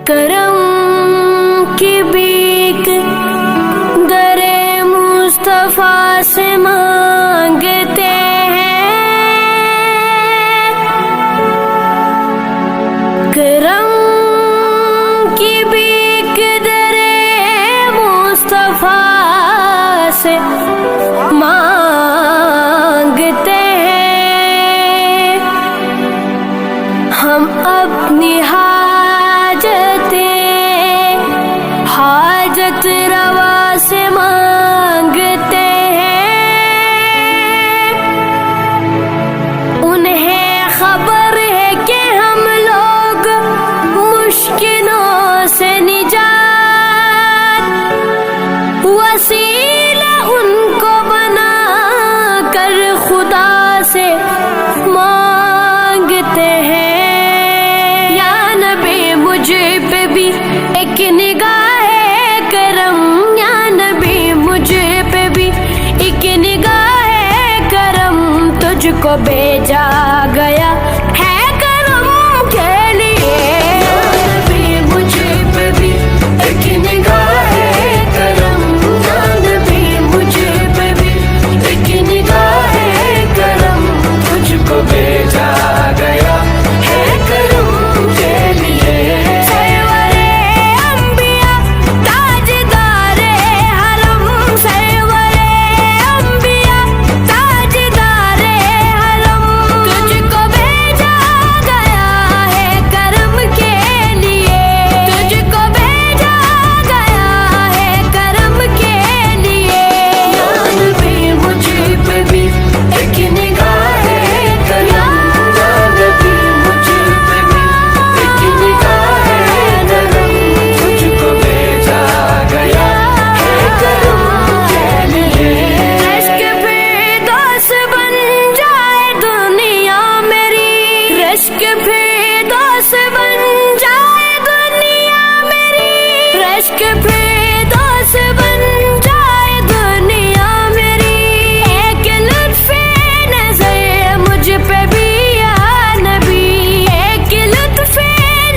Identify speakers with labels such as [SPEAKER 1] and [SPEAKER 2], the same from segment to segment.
[SPEAKER 1] کرم کی بھیک در مصطفیٰ سے مانگتے ہیں، کرم کی بھیک در مصطفیٰ سے مانگتے ہیں، ہم اپنی حاجت روا سے مانگتے ہیں، انہیں خبر ہے کہ ہم لوگ مشکلوں سے نجات وسیلہ ان کو بنا کر خدا سے مانگتے ہیں۔ یا نبی مجھ پہ بھی ایک نگاہ کرم، یا نبی مجھ پہ بھی ایک نگاہ کرم، تجھ کو بھیجا گیا ہے کرم کے لیے۔ یا نبی مجھ پہ بھی ایک نگاہ کرم، یا نبی مجھ پہ بھی ایک نگاہ کرم، تجھ کو بھیجا گیا ہے کرم کے لیے۔ رشک فردوس بن جائے دنیا میری، رشک فردوس بن جائے دنیا میری، ایک لطف نظر مجھ پہ بھی یا نبی، ایک لطف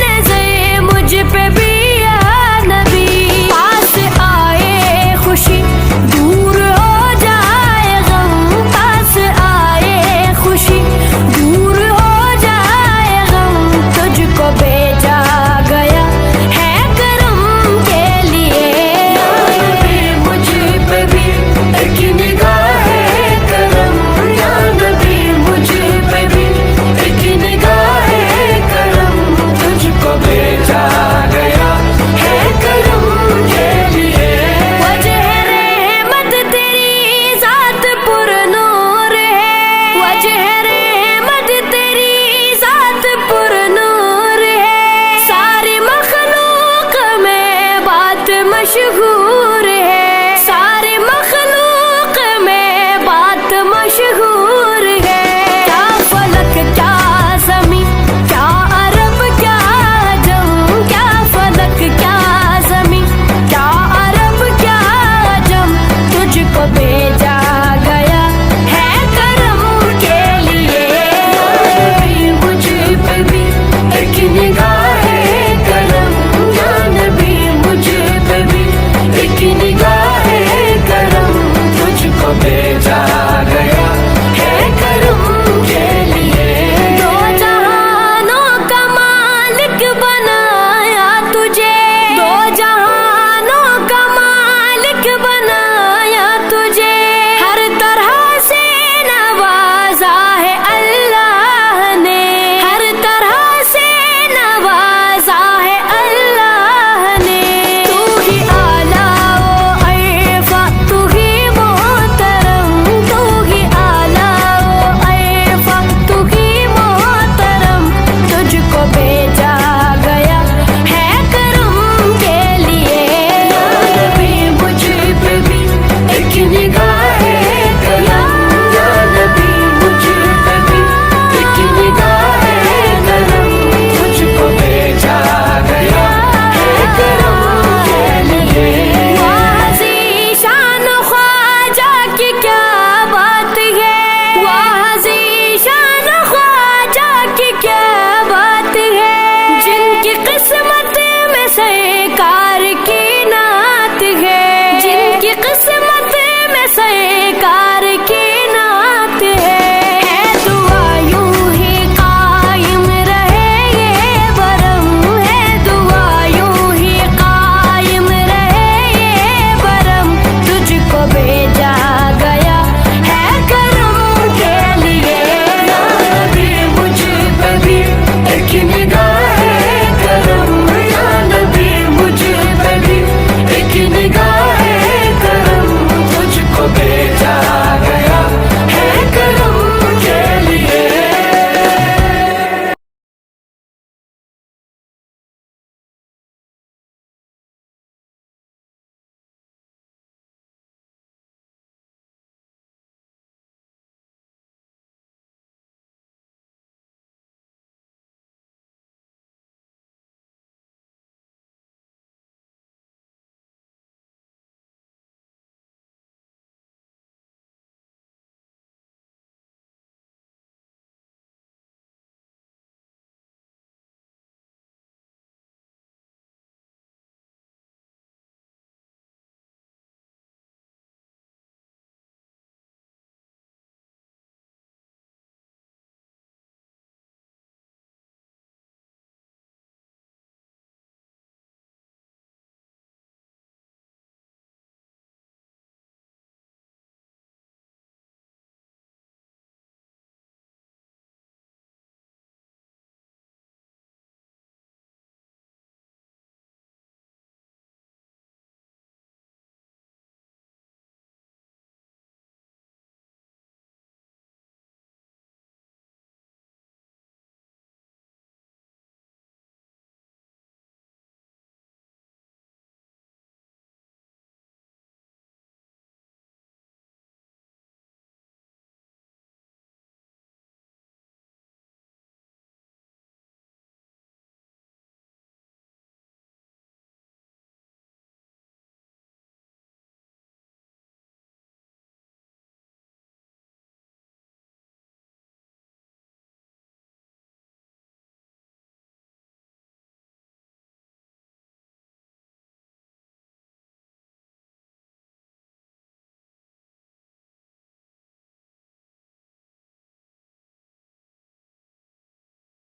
[SPEAKER 1] نظر مجھ پہ بھی یا نبی، پاس آئے خوشی دور ہو جائے غم، پاس آئے خوشی دور بھیجا گیا ہے کرم کے لیے۔ یا نبی مجھ پہ بھی ایک نگاہ کرم، یا نبی مجھ پہ بھی ایک نگاہ کرم، تجھ کو بھیجا گیا ہے کرم کے لیے۔ وجہ رحمت تیری ذات پر نور ہے، وجہ رحمت تیری ذات پر نور ہے، ساری مخلوق میں بات مشہور